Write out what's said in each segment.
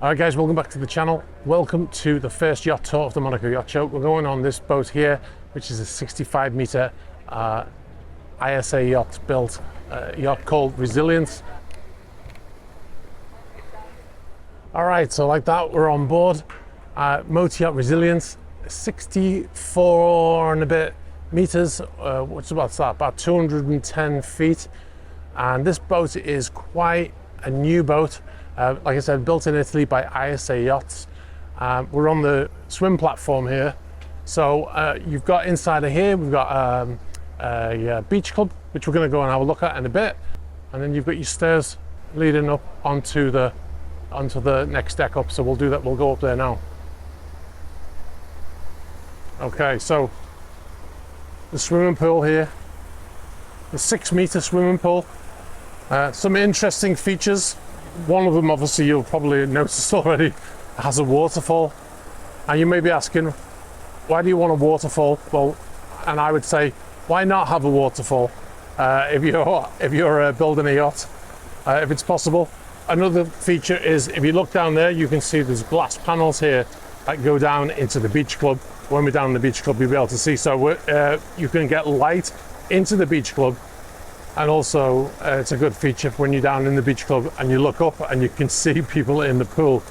Alright guys, welcome back to the channel. Welcome to the first yacht tour of the Monaco Yacht Show. We're going on this boat here, which is a 65 meter ISA yacht built yacht called Resilience. Alright, so like that, we're on board. Motor Yacht Resilience, 64 and a bit meters, what's about that? About 210 feet. And this boat is quite a new boat. Like I said, built in Italy by ISA Yachts. We're on the swim platform here. So you've got inside of here, we've got a beach club, which we're going to go and have a look at in a bit. And then you've got your stairs leading up onto the next deck up. So we'll do that, we'll go up there now. Okay, so the swimming pool here, the 6 meter swimming pool. Some interesting features. One of them, obviously, you'll probably notice already, has a waterfall. And you may be asking, why do you want a waterfall? Well, and I would say, why not have a waterfall if you're building a yacht, if it's possible. Another feature is, if you look down there, you can see there's glass panels here that go down into the beach club. When we're down in the beach club, you'll be able to see. So you can get light into the beach club. And also, it's a good feature when you're down in the beach club and you look up and you can see people in the pool.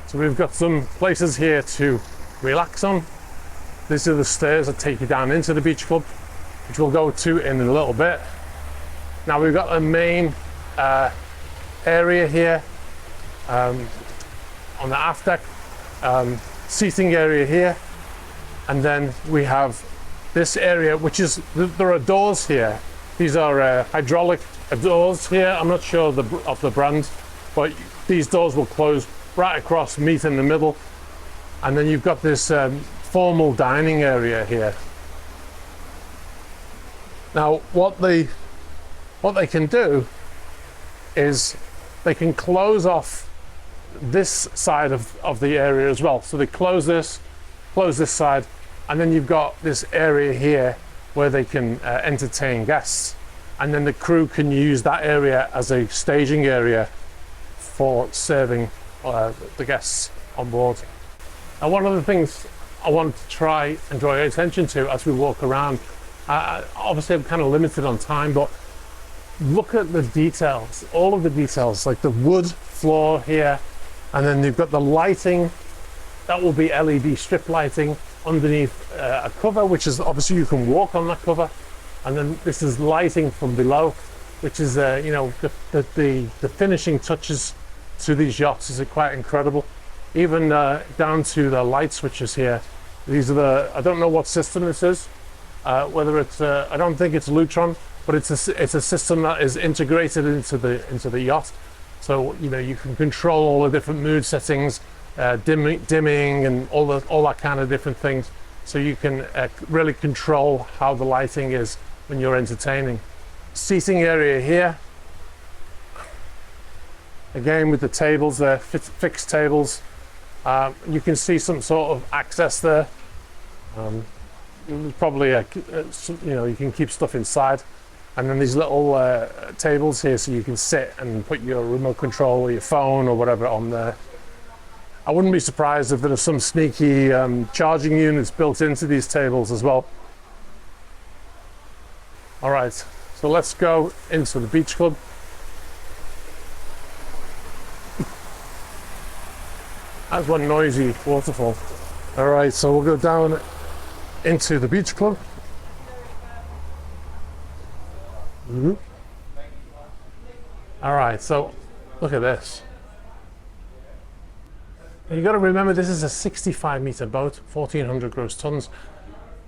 So we've got some places here to relax on. These are the stairs that take you down into the beach club, which we'll go to in a little bit. Now we've got a main area here on the aft deck, seating area here, and then we have this area, which is, there are doors here. These are hydraulic doors here. I'm not sure of the brand, but these doors will close right across, meet in the middle. And then you've got this formal dining area here. Now, what they can do is they can close off this side of the area as well. So they close this side, and then you've got this area here where they can entertain guests, and then the crew can use that area as a staging area for serving the guests on board. And one of the things I want to try and draw your attention to as we walk around, obviously I'm kind of limited on time, but look at the details, all of the details, like the wood floor here, and then you've got the lighting. That will be LED strip lighting underneath a cover, which is obviously you can walk on that cover. And then this is lighting from below, which is you know, the finishing touches to these yachts is quite incredible. Even down to the light switches here. These are I don't know what system this is, whether it's I don't think it's Lutron, but it's a system that is integrated into the yacht. So you know, you can control all the different mood settings, dimming and all that kind of different things, so you can really control how the lighting is when you're entertaining. Seating area here, again with the tables there, fixed tables. You can see some sort of access there. Probably you know, you can keep stuff inside. And then these little tables here, so you can sit and put your remote control or your phone or whatever on there. I wouldn't be surprised if there are some sneaky charging units built into these tables as well. All right, so let's go into the beach club. That's one noisy waterfall. All right, so we'll go down into the beach club. All right, so look at this. You got to remember, this is a 65 meter boat, 1,400 gross tons.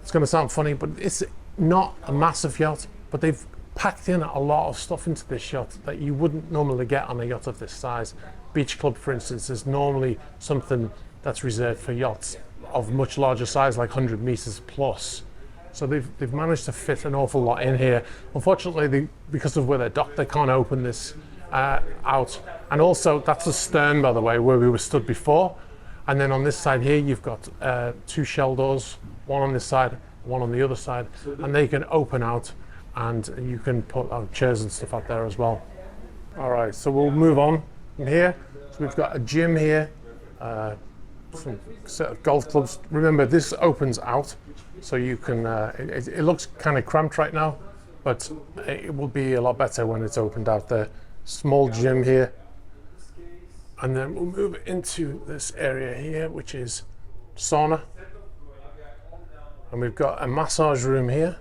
It's going to sound funny, but it's not a massive yacht, but they've packed in a lot of stuff into this yacht that you wouldn't normally get on a yacht of this size. Beach club, for instance, is normally something that's reserved for yachts of much larger size, like 100 meters plus. So they've managed to fit an awful lot in here. Unfortunately, because of where they're docked, they can't open this out. And also, that's the stern, by the way, where we were stood before. And then on this side here, you've got 2 shell doors, one on this side, one on the other side, and they can open out, and you can put chairs and stuff out there as well. All right, so we'll move on from here. So we've got a gym here, some set of golf clubs. Remember, this opens out, so you can, it looks kind of cramped right now, but it will be a lot better when it's opened out there. Small gym here. And then we'll move into this area here, which is sauna. And we've got a massage room here.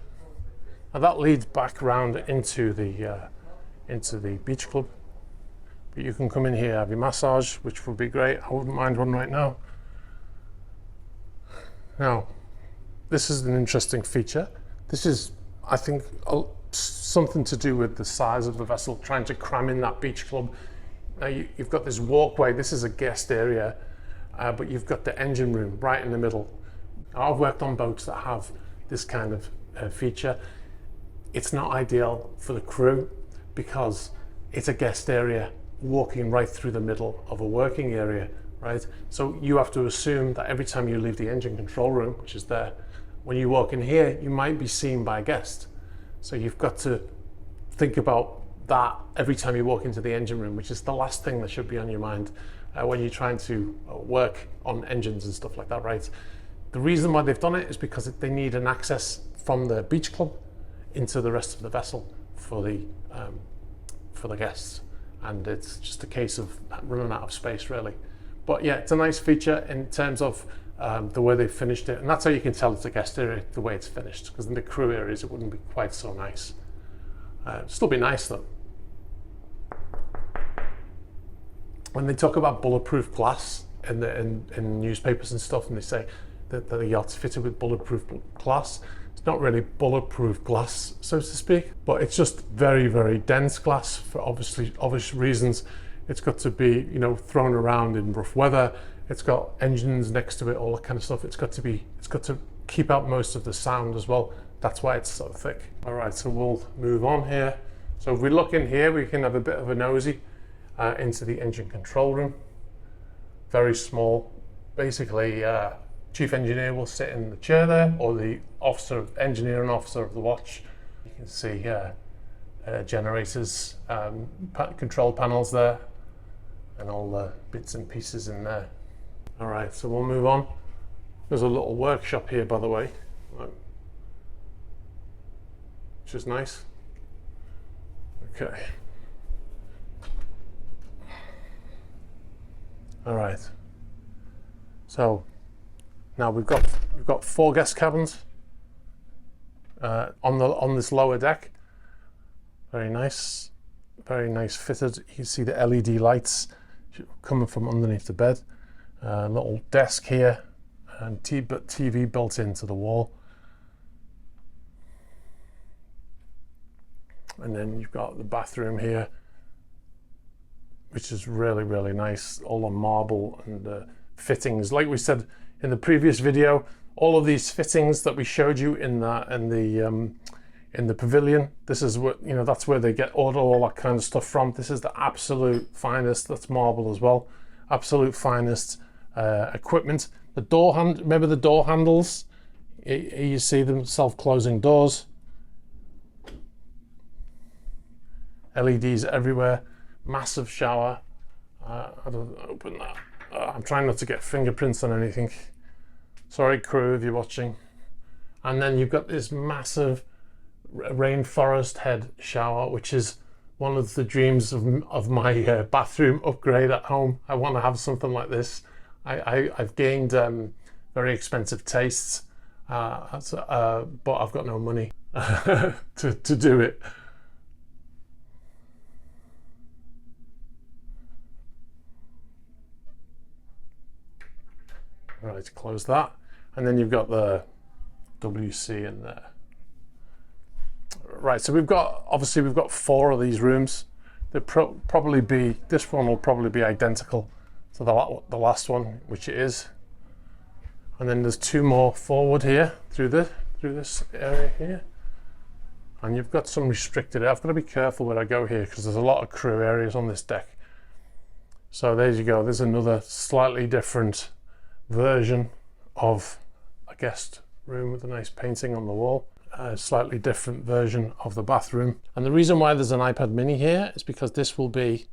And that leads back round into the beach club. But you can come in here, have your massage, which would be great. I wouldn't mind one right now. Now, this is an interesting feature. This is, I think, something to do with the size of the vessel, trying to cram in that beach club. Now you've got this walkway. This is a guest area, but you've got the engine room right in the middle. Now, I've worked on boats that have this kind of feature. It's not ideal for the crew because it's a guest area walking right through the middle of a working area, right? So you have to assume that every time you leave the engine control room, which is there, when you walk in here, you might be seen by a guest. So you've got to think about that every time you walk into the engine room, which is the last thing that should be on your mind when you're trying to work on engines and stuff like that, right? The reason why they've done it is because they need an access from the beach club into the rest of the vessel for the guests, and it's just a case of running out of space, really. But yeah, it's a nice feature in terms of the way they've finished it, and that's how you can tell it's a guest area, the way it's finished, because in the crew areas it wouldn't be quite so nice. Still be nice though. When they talk about bulletproof glass in newspapers and stuff, and they say that the yacht's fitted with bulletproof glass, it's not really bulletproof glass, so to speak, but it's just very, very dense glass for obvious reasons. It's got to be, you know, thrown around in rough weather. It's got engines next to it, all that kind of stuff. It's got to keep out most of the sound as well. That's why it's so thick. All right, so we'll move on here. So if we look in here, we can have a bit of a nosy into the engine control room. Very small. Basically, chief engineer will sit in the chair there, or the engineer and officer of the watch. You can see generators, control panels there, and all the bits and pieces in there. All right, so we'll move on. There's a little workshop here, by the way, which is nice. Okay. All right. So now we've got 4 guest cabins on this lower deck. Very nice fitted. You can see the LED lights coming from underneath the bed. Little desk here, and TV built into the wall. And then you've got the bathroom here, which is really, really nice. All the marble and fittings. Like we said in the previous video, all of these fittings that we showed you in the pavilion, this is what, you know, that's where they get all that kind of stuff from. This is the absolute finest. That's marble as well. Absolute finest equipment. The door remember the door handles? You see them, self-closing doors. LEDs everywhere. Massive shower. I don't open that. I'm trying not to get fingerprints on anything. Sorry, crew, if you're watching. And then you've got this massive rainforest head shower, which is one of the dreams of my bathroom upgrade at home. I want to have something like this. I've gained very expensive tastes, but I've got no money to do it. All right, close that, and then you've got the WC in there. Right, so we've got 4 of these rooms. This one will probably be identical to the last one, which it is. And then there's 2 more forward here through this area here. And you've got some restricted. I've got to be careful where I go here because there's a lot of crew areas on this deck. So there you go. There's another slightly different version of a guest room with a nice painting on the wall. a slightly different version of the bathroom. And the reason why there's an iPad mini here is because this will be,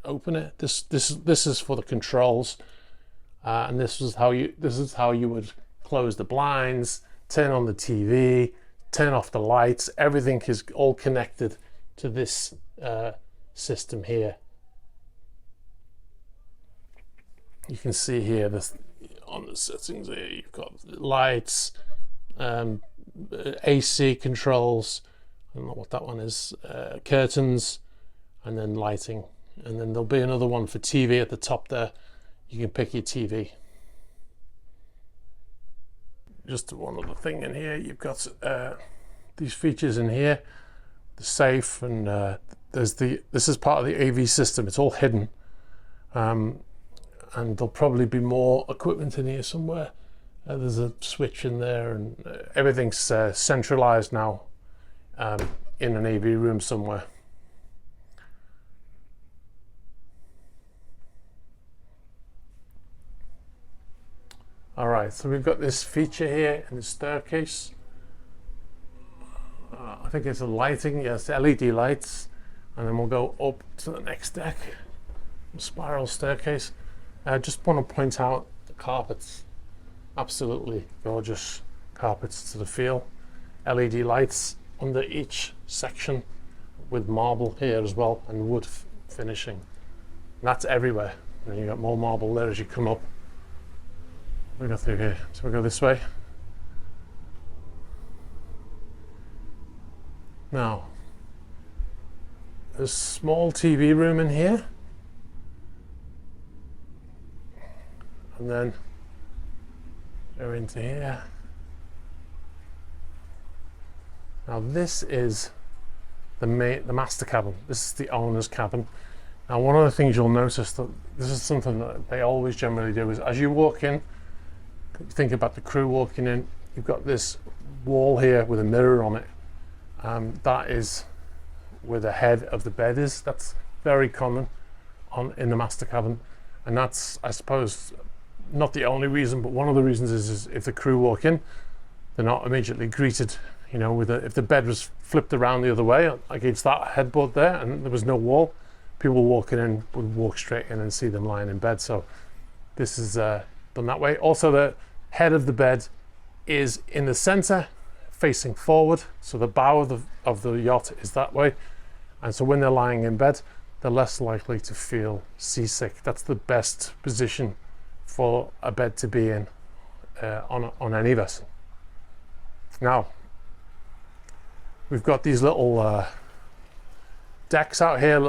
open it, this is for the controls, and this is how you would close the blinds, turn on the TV, turn off the lights. Everything is all connected to this system here. You can see here this on the settings here, you've got lights, AC controls, I don't know what that one is, curtains, and then lighting. And then there'll be another one for TV at the top there. You can pick your TV. Just one other thing in here, you've got these features in here, the safe, and this is part of the AV system. It's all hidden, and there'll probably be more equipment in here somewhere. There's a switch in there, and everything's centralized now in an AV room somewhere. All right, so we've got this feature here in the staircase. I think it's a lighting, yes, LED lights, and then we'll go up to the next deck, spiral staircase. I just want to point out the carpets, absolutely gorgeous carpets to the feel. LED lights under each section with marble here as well, and wood finishing. And that's everywhere. And you got more marble there as you come up. We go through here, so we go this way. Now, there's a small TV room in here, and then go into here. Now this is the master cabin. This is the owner's cabin. Now one of the things you'll notice, that this is something that they always generally do, is as you walk in, think about the crew walking in, you've got this wall here with a mirror on it. That is where the head of the bed is. That's very common in the master cabin, and that's, I suppose, not the only reason, but one of the reasons is if the crew walk in, they're not immediately greeted, you know, if the bed was flipped around the other way against that headboard there and there was no wall, people walking in would walk straight in and see them lying in bed. So this is done that way. Also, the head of the bed is in the center facing forward, so the bow of the yacht is that way, and so when they're lying in bed, they're less likely to feel seasick. That's the best position for a bed to be in on any vessel. Now we've got these little decks out here,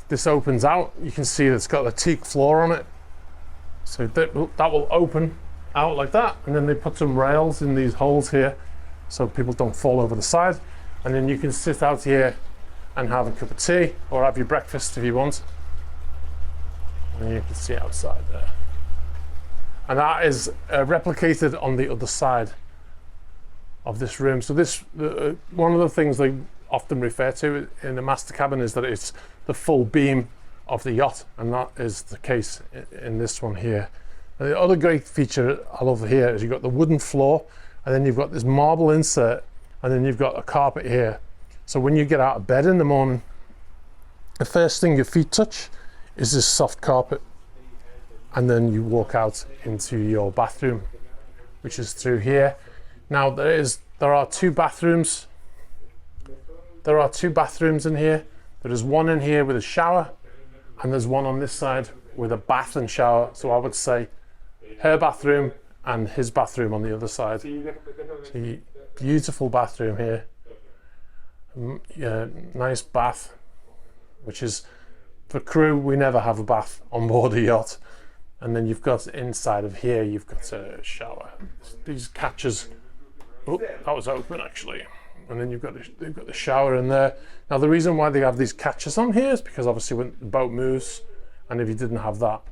this opens out. You can see that it's got a teak floor on it, so that will open out like that, and then they put some rails in these holes here so people don't fall over the side, and then you can sit out here and have a cup of tea or have your breakfast if you want, and you can see outside there. And that is replicated on the other side of this room. So this one of the things they often refer to in the master cabin is that it's the full beam of the yacht, and that is the case in this one here. And the other great feature I love here is you've got the wooden floor, and then you've got this marble insert, and then you've got a carpet here. So when you get out of bed in the morning, the first thing your feet touch is this soft carpet, and then you walk out into your bathroom, which is through here. Now there are two bathrooms. There are two bathrooms in here. There is one in here with a shower, and there's one on this side with a bath and shower. So I would say her bathroom and his bathroom on the other side. So beautiful bathroom here. Yeah, nice bath, which is, for crew, we never have a bath on board a yacht. And then you've got inside of here, you've got a shower. These catches, oh, that was open actually. And then they've got the shower in there. Now the reason why they have these catches on here is because obviously when the boat moves, and if you didn't have that,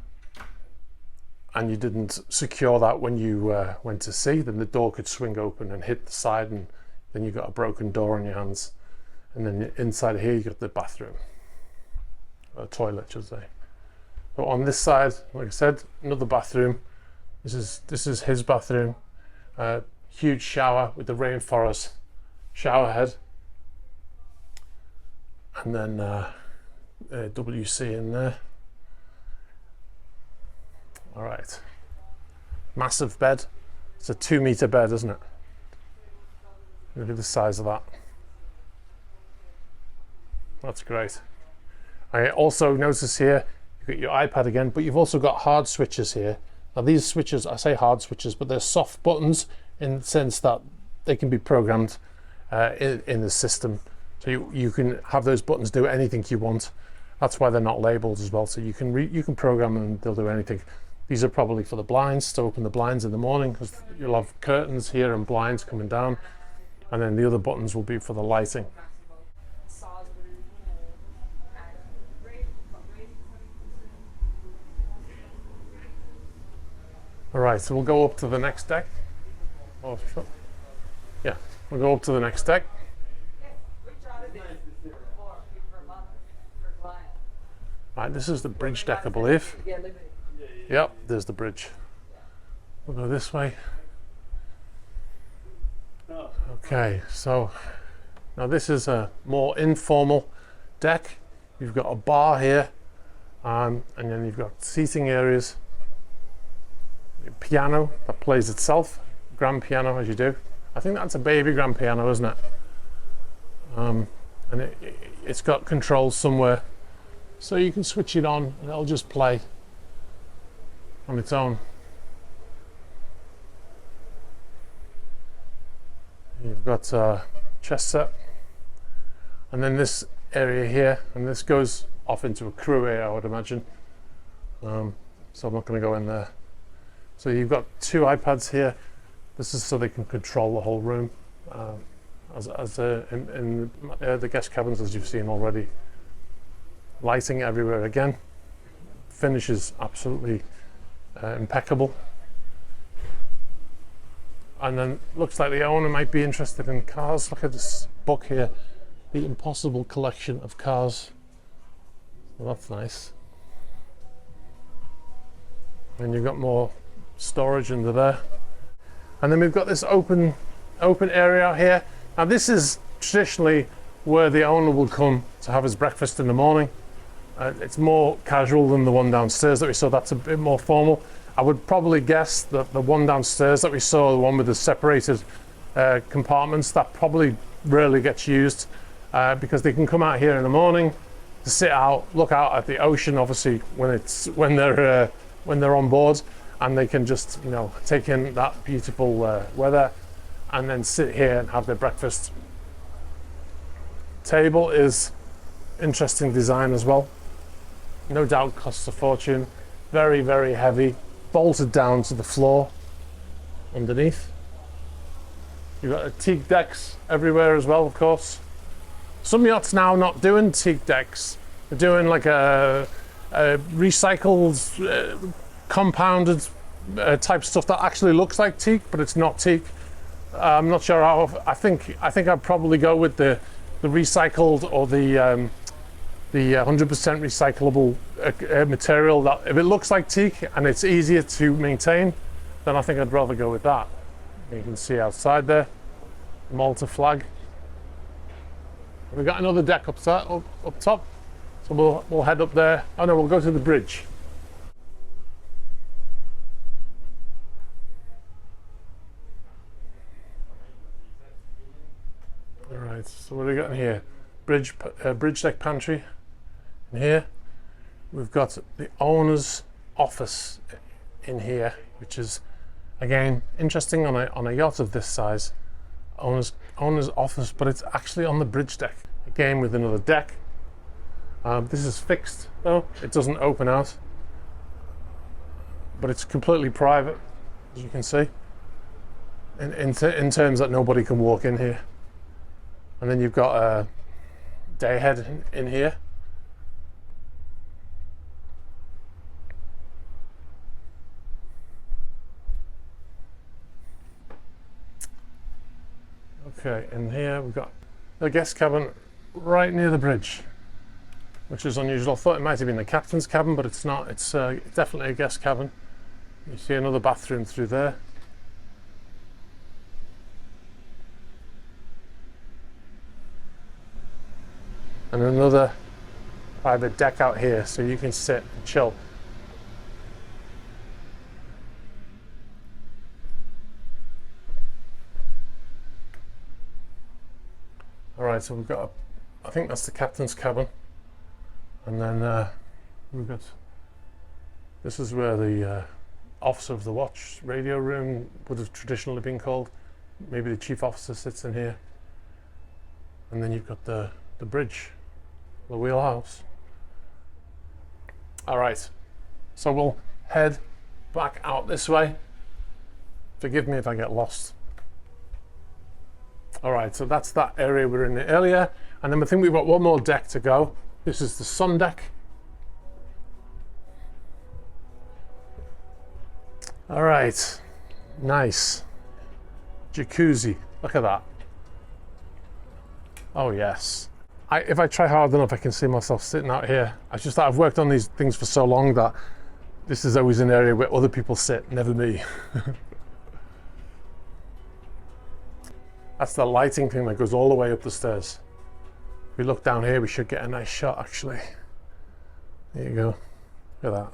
and you didn't secure that when you went to sea, then the door could swing open and hit the side, and then you've got a broken door on your hands. And then inside here, you've got the bathroom, or toilet, should I say. But on this side, like I said, another bathroom. This is his bathroom. huge shower with the rainforest shower head, and then WC in there. All right, massive bed. It's a 2-meter bed, isn't it? Look at the size of that. That's great. I also notice here you've got your iPad again, but you've also got hard switches here. Now these switches, I say hard switches, but they're soft buttons in the sense that they can be programmed in the system. So you can have those buttons do anything you want. That's why they're not labeled as well. So you can program them and they'll do anything. These are probably for the blinds, to open the blinds in the morning, because you'll have curtains here and blinds coming down. And then the other buttons will be for the lighting. All right, so we'll go up to the next deck. Oh, sure. Yeah, we'll go up to the next deck. Right, this is the bridge deck, I believe. Yep, there's the bridge. We'll go this way. Okay, so now this is a more informal deck. You've got a bar here, and then you've got seating areas. Piano that plays itself, grand piano as you do. I think that's a baby grand piano, isn't it? And it's got controls somewhere, so you can switch it on and it'll just play on its own. You've got a chess set, and then this area here, and this goes off into a crew area, I would imagine. So I'm not going to go in there. So you've got 2 iPads here. This is so they can control the whole room, in the guest cabins, as you've seen already. Lighting everywhere again. Finish is absolutely impeccable. And then looks like the owner might be interested in cars. Look at this book here, The Impossible Collection of Cars. Well, that's nice. And you've got more storage under there. And then we've got this open area here. Now this is traditionally where the owner will come to have his breakfast in the morning. It's more casual than the one downstairs that we saw. That's a bit more formal. I would probably guess that the one downstairs that we saw, the one with the separated compartments, that probably rarely gets used because they can come out here in the morning to sit out, look out at the ocean, obviously when they're on board, and they can just take in that beautiful weather and then sit here and have their breakfast. Table is interesting design as well. No doubt costs a fortune. Very, very heavy, bolted down to the floor underneath. You've got teak decks everywhere as well, of course. Some yachts now not doing teak decks. They're doing like a recycled, compounded type stuff that actually looks like teak, but it's not teak. I'm not sure how. I think I'd probably go with the recycled or the 100% recyclable material. That if it looks like teak and it's easier to maintain, then I think I'd rather go with that. You can see outside there, Malta flag. We've got another deck up top, so we'll head up there. Oh no, we'll go to the bridge. All right, so what have we got in here? Bridge deck pantry. In here, we've got the owner's office in here, which is again interesting on a yacht of this size. Owner's office, but it's actually on the bridge deck. Again with another deck. This is fixed though; it doesn't open out, but it's completely private, as you can see. In terms that nobody can walk in here. And then you've got a day head in here. Okay, in here we've got the guest cabin right near the bridge, which is unusual. I thought it might have been the captain's cabin, but it's not. It's definitely a guest cabin. You see another bathroom through there. and another private deck out here so you can sit and chill. All right, so we've got, I think that's the captain's cabin. And then we've got, this is where the officer of the watch radio room would have traditionally been called. Maybe the chief officer sits in here. And then you've got the bridge, the wheelhouse. All right, so we'll head back out this way. Forgive me if I get lost. All right, so that's that area we were in earlier. And then I think we've got one more deck to go. This is the Sundeck. All right, nice. Jacuzzi, look at that. Oh yes. If I try hard enough, I can see myself sitting out here. I've worked on these things for so long that this is always an area where other people sit, never me. That's the lighting thing that goes all the way up the stairs. If we look down here, we should get a nice shot actually. There you go, look at that.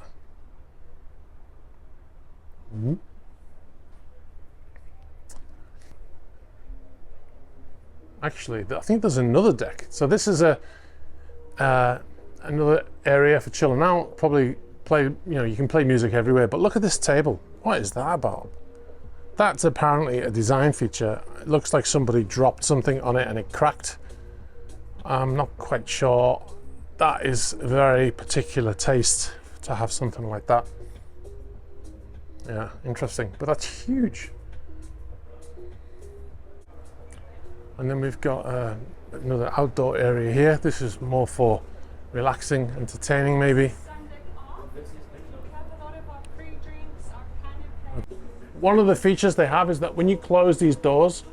Mm-hmm. Actually, I think there's another deck. So this is another area for chilling out. Probably play, you can play music everywhere. But look at this table. What is that about? That's apparently a design feature. It looks like somebody dropped something on it and it cracked. I'm not quite sure. That is a very particular taste to have something like that. Yeah, interesting. But that's huge. And then we've got another outdoor area here. This is more for relaxing, entertaining maybe. One of the features they have is that when you close these doors,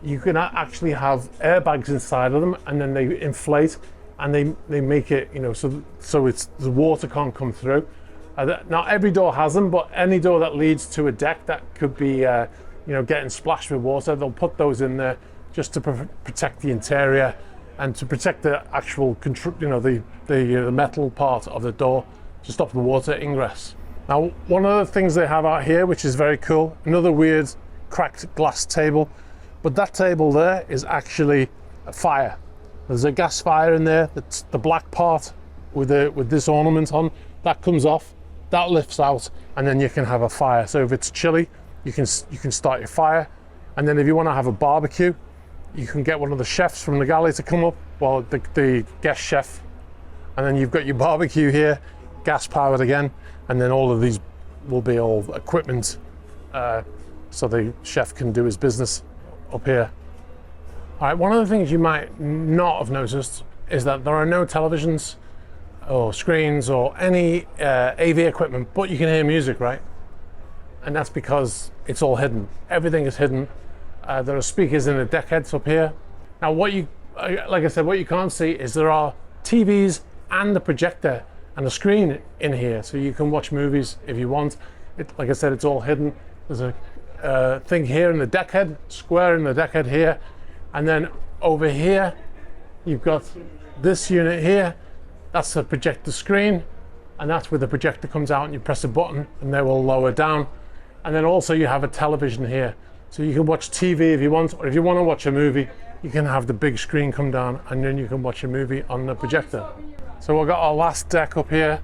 you can actually have airbags inside of them, and then they inflate and they make it, so it's the water can't come through. Not every door has them, but any door that leads to a deck that could be, getting splashed with water, they'll put those in there just to protect the interior and to protect the actual, the metal part of the door to stop the water ingress. Now, one of the things they have out here, which is very cool, another weird cracked glass table, but that table there is actually a fire. There's a gas fire in there. That's the black part with this ornament on. That comes off, that lifts out, and then you can have a fire. So if it's chilly, you can start your fire. And then if you want to have a barbecue, you can get one of the chefs from the galley to come up, well, the guest chef, and then you've got your barbecue here, gas powered again, and then all of these will be all equipment, so the chef can do his business up here. All right, one of the things you might not have noticed is that there are no televisions or screens or any AV equipment, but you can hear music, right? And that's because it's all hidden. Everything is hidden. There are speakers in the deck heads up here. Now, like I said, what you can't see is there are TVs and a projector and a screen in here, so you can watch movies if you want. Like I said, it's all hidden. There's a thing here in the deck head, square in the deck head here, and then over here you've got this unit here. That's a projector screen, and that's where the projector comes out, and you press a button and they will lower down. And then also you have a television here, so you can watch TV if you want, or if you want to watch a movie, you can have the big screen come down and then you can watch a movie on the projector. So we've got our last deck up here.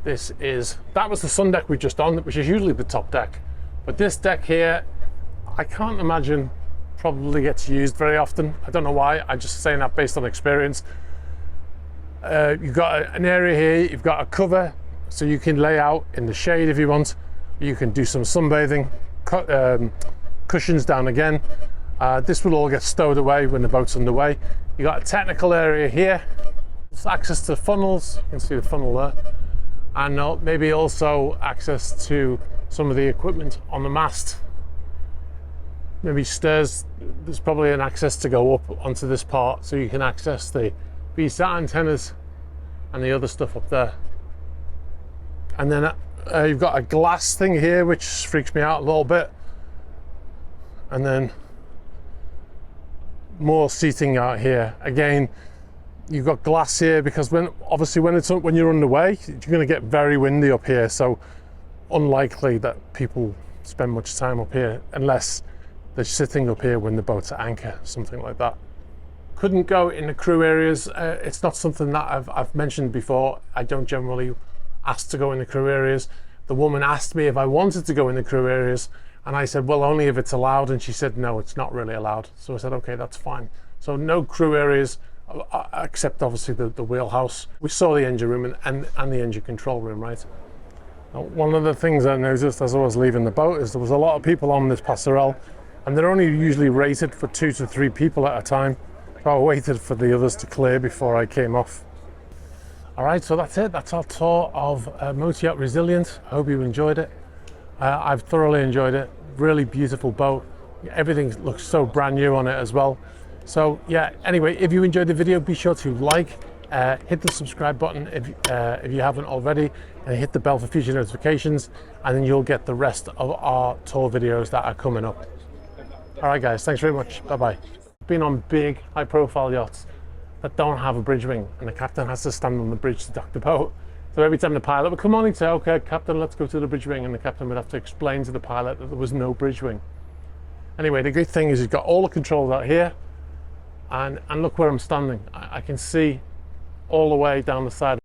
That was the Sundeck we just on, which is usually the top deck. But this deck here, I can't imagine probably gets used very often. I don't know why, I'm just saying that based on experience. You've got an area here, you've got a cover, so you can lay out in the shade if you want. You can do some sunbathing, cushions down again. This will all get stowed away when the boat's underway. You've got a technical area here. There's access to funnels, you can see the funnel there. And maybe also access to some of the equipment on the mast. Maybe stairs, there's probably an access to go up onto this part so you can access the VSAT antennas and the other stuff up there. And then you've got a glass thing here which freaks me out a little bit, and then more seating out here. Again, You've got glass here because when you're underway, you're going to get very windy up here. So unlikely that people spend much time up here unless they're sitting up here when the boat's at anchor, something like that. Couldn't go in the crew areas. It's not something that I've mentioned before. I don't generally ask to go in the crew areas. The woman asked me if I wanted to go in the crew areas, and I said, well, only if it's allowed, and she said, no, it's not really allowed. So I said, okay, that's fine. So no crew areas, except obviously the wheelhouse. We saw the engine room and the engine control room, right? Now, one of the things I noticed as I was leaving the boat is there was a lot of people on this passerelle, and they're only usually rated for 2 to 3 people at a time. So I waited for the others to clear before I came off. All right, so that's it. That's our tour of Motor Yacht Resilient. I hope you enjoyed it. I've thoroughly enjoyed it. Really beautiful boat. Everything looks so brand new on it as well. So yeah, anyway, if you enjoyed the video, be sure to like, hit the subscribe button if you haven't already, and hit the bell for future notifications, and then you'll get the rest of our tour videos that are coming up. All right, guys, thanks very much. Bye-bye. Been on big, high-profile yachts that don't have a bridge wing, and the captain has to stand on the bridge to dock the boat. So every time the pilot would come on, he'd say, okay, captain, let's go to the bridge wing, and the captain would have to explain to the pilot that there was no bridge wing. Anyway, the great thing is he's got all the controls out here, and look where I'm standing. I can see all the way down the side.